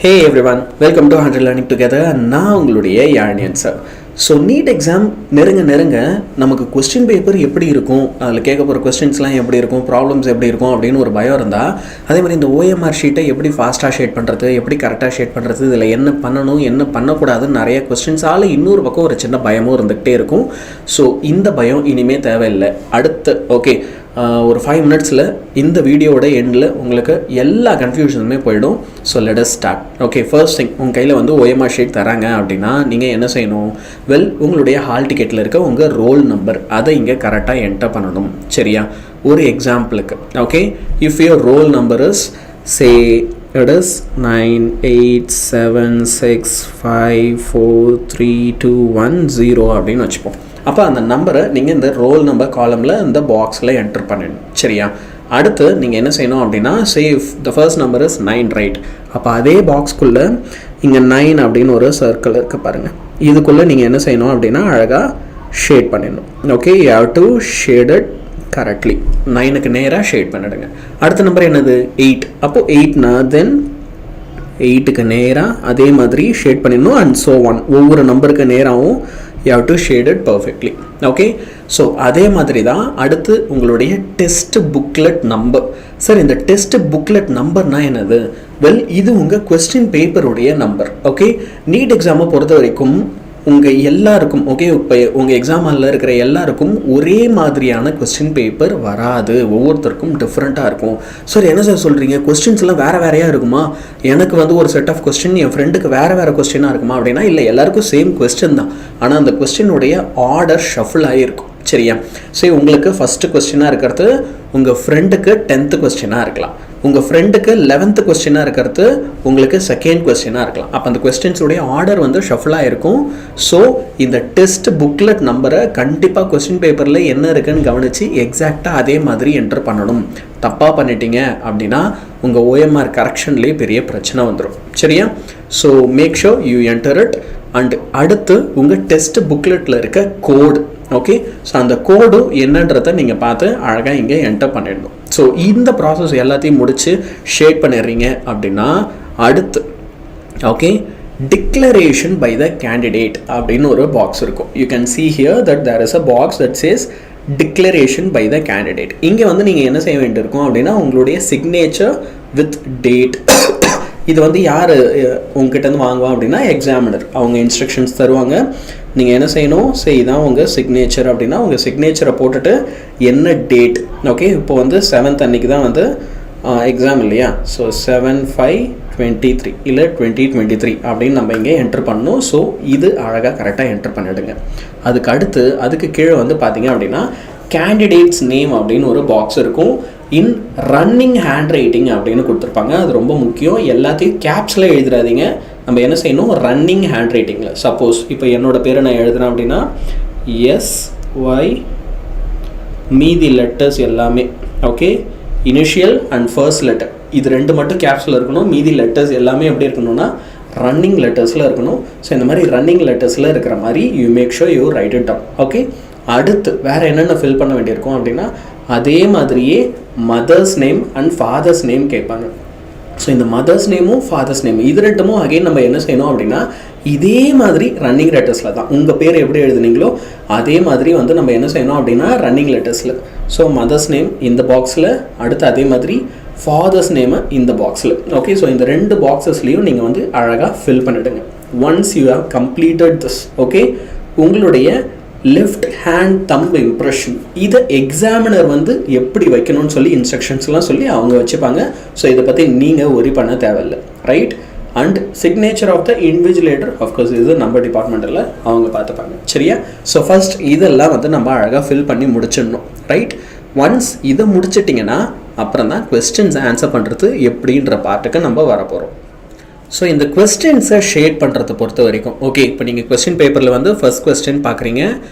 Hey everyone, welcome to 100 Learning Together. நான் உங்களுடைய யாழ்னியன் sir. So NEET exam நெருங்க நமக்கு கொஸ்டின் பேப்பர் எப்படி இருக்கும், அதில் கேட்க போகிற கொஸ்டின்ஸ்லாம் எப்படி இருக்கும், ப்ராப்ளம்ஸ் எப்படி இருக்கும் அப்படின்னு ஒரு பயம் இருந்தால், அதே மாதிரி இந்த OMR ஷீட்டை எப்படி ஃபாஸ்ட்டாக ஷேட் பண்ணுறது, எப்படி கரெக்டாக ஷேட் பண்ணுறது, இதில் என்ன பண்ணணும் என்ன பண்ணக்கூடாதுன்னு நிறைய கொஸ்டின்ஸால் இன்னொரு பக்கம் ஒரு சின்ன பயமும் இருந்துகிட்டே இருக்கும். ஸோ இந்த பயம் இனிமேல் தேவையில்லை. அடுத்து ஓகே ஒரு 5 மினிட்ஸில் இந்த வீடியோட எண்டில் உங்களுக்கு எல்லா கன்ஃபியூஷனுமே போயிடும். So let us start. Okay, first thing, உங்கள் கையில் வந்து OMR ஷீட் தராங்க அப்படின்னா நீங்கள் என்ன செய்யணும்? உங்களுடைய ஹால் டிக்கெட்டில் இருக்க உங்கள் ரோல் நம்பர் அதை இங்கே கரெக்டாக என்டர் பண்ணணும். சரியா? ஒரு எக்ஸாம்பிளுக்கு okay, if your roll number is say it is 987654321 அப்படின்னு வச்சுப்போம். அப்போ அந்த நம்பரை நீங்கள் இந்த ரோல் நம்பர் காலமில் இந்த பாக்ஸில் என்டர் பண்ணிடணும். சரியா? அடுத்து நீங்கள் என்ன செய்யணும் அப்படின்னா, safe the first number is 9 right. அப்போ அதே பாக்ஸ்க்குள்ளே இங்கே 9 அப்படின்னு ஒரு சர்க்கிள் இருக்க பாருங்கள். இதுக்குள்ளே நீங்கள் என்ன செய்யணும் அப்படின்னா அழகாக ஷேட் பண்ணிடணும். Okay, you have to shade it correctly. 9க்கு நேராக ஷேட் பண்ணிடுங்க. அடுத்த நம்பர் என்னது? 8. அப்போது 8னா தென் 8க்கு நேராக அதே மாதிரி ஷேட் பண்ணிடணும். அண்ட் ஸோ ஒன், ஒவ்வொரு நம்பருக்கு நேராகவும் you have to shade it perfectly. Okay, so அதே மாதிரி தான் அடுத்து உங்களுடைய டெஸ்ட் புக்லெட் நம்பர். சார், இந்த டெஸ்ட் புக்லெட் நம்பர்னால் என்னது? இது உங்கள் கொஸ்டின் பேப்பருடைய நம்பர். ஓகே, நீட் எக்ஸாமை பொறுத்த வரைக்கும் உங்கள் எல்லாருக்கும் ஓகே, இப்போ உங்கள் எக்ஸாம் ஹாலில் இருக்கிற எல்லாருக்கும் ஒரே மாதிரியான கொஸ்டின் பேப்பர் வராது. ஒவ்வொருத்தருக்கும் டிஃப்ரெண்ட்டாக இருக்கும். சார், என்ன சார் சொல்கிறீங்க? கொஸ்டின்ஸ்லாம் வேறையாக இருக்குமா? எனக்கு வந்து ஒரு செட் ஆஃப் கொஸ்டின், என் ஃப்ரெண்டுக்கு வேறு கொஸ்டினாக இருக்குமா அப்படின்னா இல்லை, எல்லாருக்கும் சேம் கொஸ்டின் தான். ஆனால் அந்த கொஸ்டினுடைய ஆர்டர் ஷஃபிள் ஆகிருக்கும். சரியா? சரி, உங்களுக்கு ஃபஸ்ட்டு கொஸ்டினாக இருக்கிறது உங்கள் ஃப்ரெண்டுக்கு 10th கொஸ்டினாக இருக்கலாம். உங்கள் ஃப்ரெண்டுக்கு 11th கொஸ்டினாக இருக்கிறது உங்களுக்கு செகண்ட் கொஸ்டினாக இருக்கலாம். அப்போ அந்த கொஸ்டின்ஸுடைய ஆர்டர் வந்து ஷஃபிளாக இருக்கும். ஸோ இந்த டெஸ்ட் புக்லெட் நம்பரை கண்டிப்பாக கொஸ்டின் பேப்பரில் என்ன இருக்குன்னு கவனித்து எக்ஸாக்டாக அதே மாதிரி என்டர் பண்ணணும். தப்பாக பண்ணிட்டீங்க அப்படின்னா உங்கள் OMR கரெக்ஷன்லேயே பெரிய பிரச்சனை வந்துடும். சரியா? So make sure you enter it. And அடுத்து உங்கள் டெஸ்ட் புக்லெட்டில் இருக்க கோடு. ஓகே, ஸோ அந்த கோடு என்னன்றதை நீங்கள் பார்த்து அழகாக இங்கே என்டர் பண்ணிடணும். ஸோ இந்த ப்ராசஸ் எல்லாத்தையும் முடித்து ஷேட் பண்ணிடுறீங்க அப்படின்னா அடுத்து okay, declaration by the candidate அப்படின்னு ஒரு பாக்ஸ் இருக்கும். You can see here that there is a box that says declaration by the candidate. இங்கே வந்து நீங்கள் என்ன செய்ய வேண்டியிருக்கும் அப்படின்னா உங்களுடைய சிக்னேச்சர் வித் டேட். இது வந்து யார் உங்ககிட்டருந்து வாங்குவா அப்படின்னா எக்ஸாமினர். அவங்க இன்ஸ்ட்ரக்ஷன்ஸ் தருவாங்க. நீங்கள் என்ன செய்யணும்? சரி, இதான் உங்கள் சிக்னேச்சர் அப்படின்னா உங்கள் சிக்னேச்சரை போட்டுட்டு என்ன டேட். ஓகே, இப்போ வந்து 7th அன்னைக்கு தான் வந்து எக்ஸாம் இல்லையா? ஸோ 7/5/23 இல்லை 2023 அப்படின்னு நம்ம இங்கே என்டர் பண்ணணும். ஸோ இது அழகாக கரெக்டாக என்டர் பண்ணிவிடுங்க. அதுக்கு கீழே வந்து பார்த்தீங்க அப்படின்னா கேண்டிடேட்ஸ் நேம் அப்படின்னு ஒரு பாக்ஸ் இருக்கும். இன் ரன்னிங் ஹேண்ட் ரைட்டிங் அப்படின்னு கொடுத்துருப்பாங்க. அது ரொம்ப முக்கியம். எல்லாத்தையும் கேப்ஸில் எழுதுறாதீங்க. நம்ம என்ன செய்யணும்? Running hand ரைட்டிங்கில். சப்போஸ் இப்போ என்னோடய பேரை நான் எழுதுறேன் அப்படின்னா SY, மீதி லெட்டர்ஸ் எல்லாமே okay, initial and first letter இது 2 மட்டும் கேப்ஸில் இருக்கணும். மீதி லெட்டர்ஸ் எல்லாமே எப்படி இருக்கணும்னா ரன்னிங் லெட்டர்ஸில் இருக்கணும். ஸோ இந்த மாதிரி ரன்னிங் லெட்டர்ஸில் இருக்கிற மாதிரி you make sure you write it down. Okay, அடுத்து வேறு என்னென்ன ஃபில் பண்ண வேண்டியிருக்கும் அப்படின்னா அதே மாதிரியே mother's name and father's name கேட்பாங்க. ஸோ இந்த மதர்ஸ் நேமும் ஃபாதர்ஸ் நேம் இது 2மும் அகைன் நம்ம என்ன செய்யணும் அப்படின்னா இதே மாதிரி ரன்னிங் லெட்டர்ஸில் தான் உங்கள் பேர் எப்படி எழுதுனீங்களோ அதே மாதிரி வந்து நம்ம என்ன செய்யணும் அப்படின்னா ரன்னிங் லெட்டர்ஸில். ஸோ மதர்ஸ் நேம் இந்த பாக்ஸில், அடுத்து அதே மாதிரி ஃபாதர்ஸ் நேமை இந்த பாக்ஸில். ஓகே, ஸோ இந்த 2 பாக்ஸஸ்லேயும் நீங்கள் வந்து அழகாக ஃபில் பண்ணிவிடுங்க. Once you have completed this okay, உங்களுடைய லெஃப்ட் ஹேண்ட் தம்ப் இம்ப்ரெஷன் இதை எக்ஸாமினர் வந்து எப்படி வைக்கணும்னு சொல்லி இன்ஸ்ட்ரக்ஷன்ஸ்லாம் சொல்லி அவங்க வச்சுப்பாங்க. ஸோ இதை பற்றி நீங்கள் ஒரி பண்ண தேவையில்லை. Right? And signature of the invigilator of course இது நம்ம டிபார்ட்மெண்ட்டில் அவங்க பார்த்துப்பாங்க. சரியா? ஸோ ஃபர்ஸ்ட் இதெல்லாம் வந்து நம்ம அழகாக ஃபில் பண்ணி முடிச்சிடணும். ரைட்? ஒன்ஸ் இதை முடிச்சிட்டிங்கன்னா அப்புறம் தான் கொஸ்டின்ஸ் ஆன்சர் பண்ணுறது எப்படின்ற பார்ட்டுக்கு நம்ம வரப்போகிறோம். ஸோ இந்த கொஸ்டின்ஸை ஷேட் பண்ணுறதை பொறுத்த வரைக்கும் ஓகே, இப்போ நீங்கள் கொஸ்டின் பேப்பரில் வந்து ஃபர்ஸ்ட் கொஸ்டின் பார்க்குறீங்க.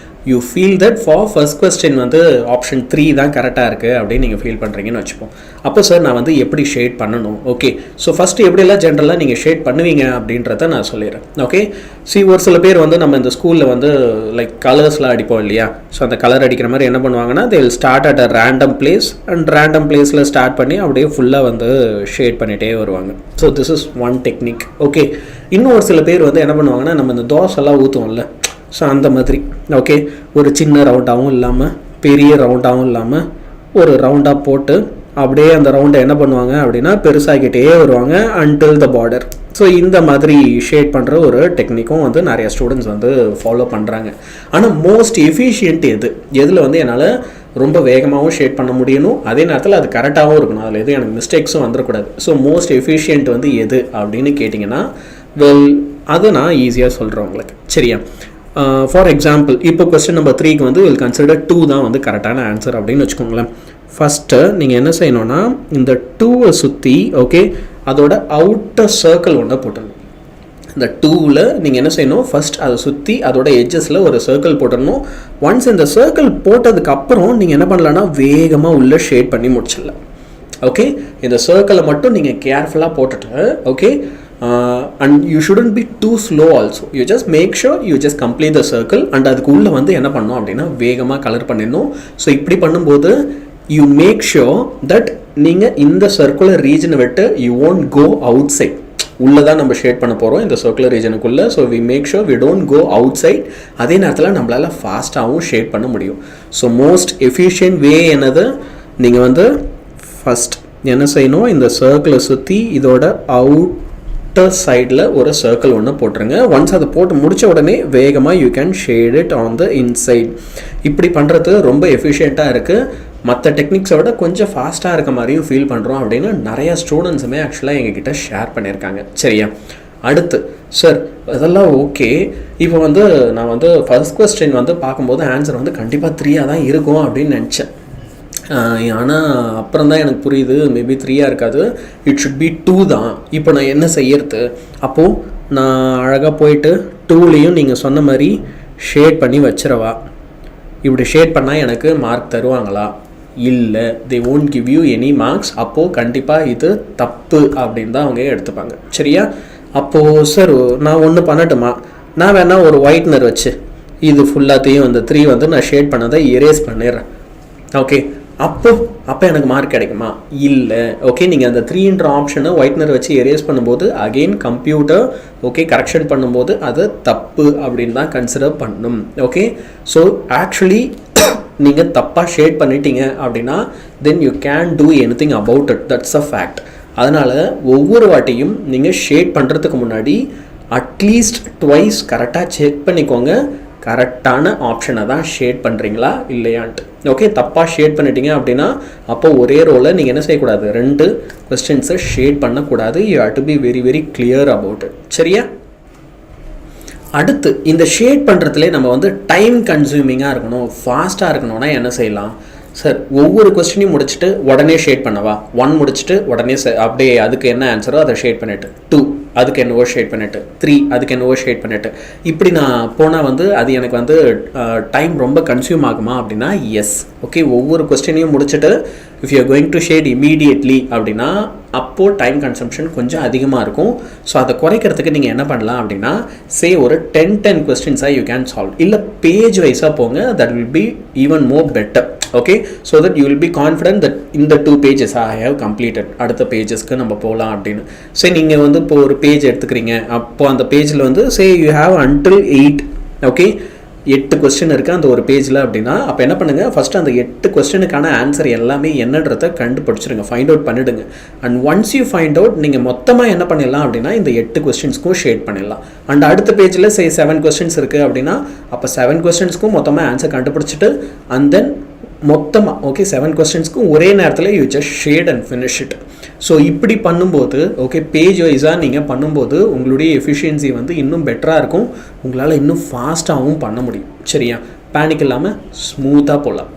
You feel that for first question வந்து ஆப்ஷன் 3 தான் கரெக்டாக இருக்குது அப்படின்னு நீங்கள் ஃபீல் பண்ணுறீங்கன்னு வச்சுப்போம். அப்போ சார் நான் வந்து எப்படி ஷேட் பண்ணணும்? ஓகே, ஸோ ஃபஸ்ட்டு எப்படியெல்லாம் ஜென்ரலாக நீங்கள் ஷேட் பண்ணுவீங்க அப்படின்றத நான் சொல்லிடுறேன். ஓகே, ஒரு சில பேர் வந்து நம்ம இந்த ஸ்கூலில் வந்து லைக் கலர்ஸ்லாம் அடிப்போம் இல்லையா? ஸோ அந்த கலர் அடிக்கிற மாதிரி என்ன பண்ணுவாங்கன்னா, they will start at a random place and random பிளேஸில் ஸ்டார்ட் பண்ணி அப்படியே ஃபுல்லாக வந்து ஷேட் பண்ணிகிட்டே வருவாங்க. So this is one technique. Okay, இன்னும் ஒரு சில பேர் வந்து என்ன பண்ணுவாங்கன்னா, நம்ம இந்த தோசைலாம் ஊற்றுவோம்ல, ஸோ அந்த மாதிரி ஓகே, ஒரு சின்ன ரவுண்டாகவும் இல்லாமல் பெரிய ரவுண்டாகவும் இல்லாமல் ஒரு ரவுண்டாக போட்டு அப்படியே அந்த ரவுண்டை என்ன பண்ணுவாங்க அப்படின்னா பெருசாகிட்டே வருவாங்க until the border. ஸோ இந்த மாதிரி ஷேட் பண்ணுற ஒரு டெக்னிக்கும் வந்து நிறைய ஸ்டூடெண்ட்ஸ் வந்து ஃபாலோ பண்ணுறாங்க. ஆனால் மோஸ்ட் எஃபிஷியன்ட் எதில் வந்து என்னால் ரொம்ப வேகமாகவும் ஷேட் பண்ண முடியணும், அதே நேரத்தில் அது கரெக்டாகவும் இருக்கணும், அதில் எதுவும் எனக்கு மிஸ்டேக்ஸும் வந்துடக்கூடாது. ஸோ மோஸ்ட் எஃபிஷியன்ட் வந்து எது அப்படின்னு கேட்டிங்கன்னா, வெல் அது நான் ஈஸியாக சொல்கிறேன் உங்களுக்கு. சரியா? ஃபார் எக்ஸாம்பிள் இப்போ கொஸ்டின் நம்பர் 3க்கு வந்து வில் கன்சிடர் 2 தான் வந்து கரெக்டான ஆன்சர் அப்படின்னு வச்சுக்கோங்களேன். ஃபஸ்ட்டு நீங்கள் என்ன செய்யணும்னா, இந்த 2வை சுற்றி ஓகே அதோட அவுட்டர் சர்க்கிள் ஒன்று போட்டுடணும். இந்த 2வில் நீங்கள் என்ன செய்யணும், ஃபஸ்ட் அதை சுற்றி அதோட எட்ஜஸில் ஒரு சர்க்கிள் போட்டுடணும். ஒன்ஸ் இந்த சர்க்கிள் போட்டதுக்கப்புறம் நீங்கள் என்ன பண்ணலான்னா வேகமாக உள்ளே ஷேட் பண்ணி முடிச்சிடலாம். ஓகே, இந்த சர்க்கிளை மட்டும் நீங்கள் கேர்ஃபுல்லாக போட்டுட்டு okay, and you shouldn't be too slow also. You just make sure you just complete the circle and அதுக்கு உள்ளே வந்து என்ன பண்ணணும் அப்படின்னா வேகமாக கலர் பண்ணிடணும். ஸோ இப்படி பண்ணும்போது you make sure that நீங்கள் இந்த சர்க்குலர் ரீஜனை விட்டு you won't go outside. உள்ளே தான் நம்ம ஷேட் பண்ண போகிறோம் இந்த சர்க்குலர் ரீஜனுக்குள்ளே. So we make sure we don't go outside. அதே நேரத்தில் நம்மளால் ஃபாஸ்ட்டாகவும் ஷேட் பண்ண முடியும். ஸோ மோஸ்ட் எஃபிஷியன்ட் வே என்னது, நீங்கள் வந்து ஃபஸ்ட் என்ன செய்யணும், இந்த சர்க்கிளை சுற்றி இதோட சைடில் ஒரு சர்க்கிள் ஒன்று போட்டுருங்க. ஒன்ஸ் அதை போட்டு முடித்த உடனே வேகமாக you can shade it on the inside. இப்படி பண்ணுறது ரொம்ப எஃபிஷியண்ட்டாக இருக்குது. மற்ற டெக்னிக்ஸை விட கொஞ்சம் ஃபாஸ்ட்டாக இருக்க மாதிரியும் ஃபீல் பண்ணுறோம் அப்படின்னு நிறையா ஸ்டூடெண்ட்ஸுமே ஆக்சுவலாக எங்ககிட்ட ஷேர் பண்ணியிருக்காங்க. சரியா? அடுத்து சார் அதெல்லாம் ஓகே, இப்போ வந்து நான் வந்து ஃபர்ஸ்ட் கொஸ்டின் வந்து பார்க்கும்போது ஆன்சர் வந்து கண்டிப்பாக 3 தான் இருக்கும் அப்படின்னு நினச்சேன். ஆனால் அப்புறம் தான் எனக்கு புரியுது மேபி 3 இருக்காது, இட் ஷுட் பி 2 தான். இப்போ நான் என்ன செய்யறது? அப்போது நான் அழகாக போயிட்டு 2லேயும் நீங்கள் சொன்ன மாதிரி ஷேட் பண்ணி வச்சிடவா? இப்படி ஷேட் பண்ணால் எனக்கு மார்க் தருவாங்களா? இல்லை, தே won't give you any marks. அப்போது கண்டிப்பாக இது தப்பு அப்படின்னு தான் அவங்க எடுத்துப்பாங்க. சரியா? அப்போது சார் நான் ஒன்று பண்ணட்டுமா, நான் வேணால் ஒரு ஒயிட்னர் வச்சு இது ஃபுல்லாத்தையும் அந்த 3 வந்து நான் ஷேட் பண்ணதை எரேஸ் பண்ணிடுறேன். ஓகே, அப்போ எனக்கு மார்க் கிடைக்குமா? இல்லை. ஓகே, நீங்கள் அந்த 3ன்ற ஆப்ஷனை ஒயிட்னர் வச்சு எரேஸ் பண்ணும்போது அகெயின் கம்ப்யூட்டர் ஓகே கரெக்ஷன் பண்ணும்போது அது தப்பு அப்படின்னு தான் கன்சிடர் பண்ணணும். ஓகே, ஸோ ஆக்சுவலி நீங்கள் தப்பாக ஷேட் பண்ணிட்டீங்க அப்படின்னா then you can do anything about it. That's a fact. அதனால் ஒவ்வொரு வாட்டியும் நீங்கள் ஷேட் பண்ணுறதுக்கு முன்னாடி அட்லீஸ்ட் ட்வைஸ் கரெக்டாக செக் பண்ணிக்கோங்க, கரெக்டான ஆப்ஷனை தான் ஷேட் பண்ணுறீங்களா இல்லையான்ட்டு. ஓகே, தப்பாக ஷேட் பண்ணிட்டீங்க அப்படின்னா அப்போ ஒரே ரோவில் நீங்கள் என்ன செய்யக்கூடாது, 2 கொஸ்டின்ஸை ஷேட் பண்ணக்கூடாது. You have to be very very clear about it. சரியா? அடுத்து இந்த ஷேட் பண்ணுறதுலே நம்ம வந்து டைம் கன்சியூமிங்காக இருக்கணும், ஃபாஸ்ட்டாக இருக்கணும்னா என்ன செய்யலாம்? சார் ஒவ்வொரு கொஸ்டினையும் முடிச்சுட்டு உடனே ஷேட் பண்ணவா? 1 முடிச்சுட்டு உடனே அப்படியே அதுக்கு என்ன ஆன்சரோ அதை ஷேட் பண்ணிவிட்டு 2 அதுக்கு என்னவோ ஷேட் பண்ணிவிட்டு 3 அதுக்கு என்னவோ ஷேட் பண்ணிவிட்டு இப்படி நான் போனால் வந்து அது எனக்கு வந்து டைம் ரொம்ப கன்சியூம் ஆகுமா அப்படின்னா எஸ். ஓகே, ஒவ்வொரு கொஸ்டினையும் முடிச்சுட்டு if you are going to shade immediately அப்படின்னா அப்போது டைம் கன்சம்ஷன் கொஞ்சம் அதிகமாக இருக்கும். ஸோ அதை குறைக்கிறதுக்கு நீங்கள் என்ன பண்ணலாம் அப்படின்னா ஒரு 10 கொஸ்டின்ஸாக யூ கேன் சால்வ். இல்லை பேஜ் வைஸாக போங்க, that will be even more better. Okay, so that you will be confident that இந்த 2 pages ஐ ஹேவ் கம்ப்ளீட்டட், அடுத்த பேஜஸ்க்கு நம்ம போகலாம் அப்படின்னு. சரி, நீங்கள் வந்து இப்போ ஒரு பேஜ் எடுத்துக்கிறீங்க, அப்போ அந்த பேஜில் வந்து you have until 8. Okay, 8 question இருக்குது அந்த ஒரு பேஜில் அப்படின்னா அப்போ என்ன பண்ணுங்கள், ஃபஸ்ட்டு அந்த 8 கொஸ்டினுக்கான ஆன்சர் எல்லாமே என்னன்றதை கண்டுபிடிச்சிருங்க, ஃபைண்ட் அவுட் பண்ணிவிடுங்க. And once you find out நீங்கள் மொத்தமாக என்ன பண்ணிடலாம் அப்படின்னா இந்த 8 கொஸ்டின்ஸ்க்கும் ஷேட் பண்ணிடலாம். அண்ட் அடுத்த பேஜில் 7 கொஸ்டின்ஸ் இருக்குது அப்படின்னா அப்போ 7 கொஸ்டின்ஸ்க்கும் மொத்தமாக ஆன்சர் கண்டுபிடிச்சிட்டு அண்ட் தென் மொத்தமாக ஓகே 7 கொஸ்டின்ஸ்க்கும் ஒரே நேரத்தில் you just shade and finish it. So இப்படி பண்ணும்போது ஓகே பேஜ் வைஸாக நீங்கள் பண்ணும்போது உங்களுடைய எஃபிஷியன்சி வந்து இன்னும் பெட்டராக இருக்கும், உங்களால் இன்னும் ஃபாஸ்ட்டாகவும் பண்ண முடியும். சரியா? பேனிக் இல்லாமல் ஸ்மூத்தாக போகலாம்.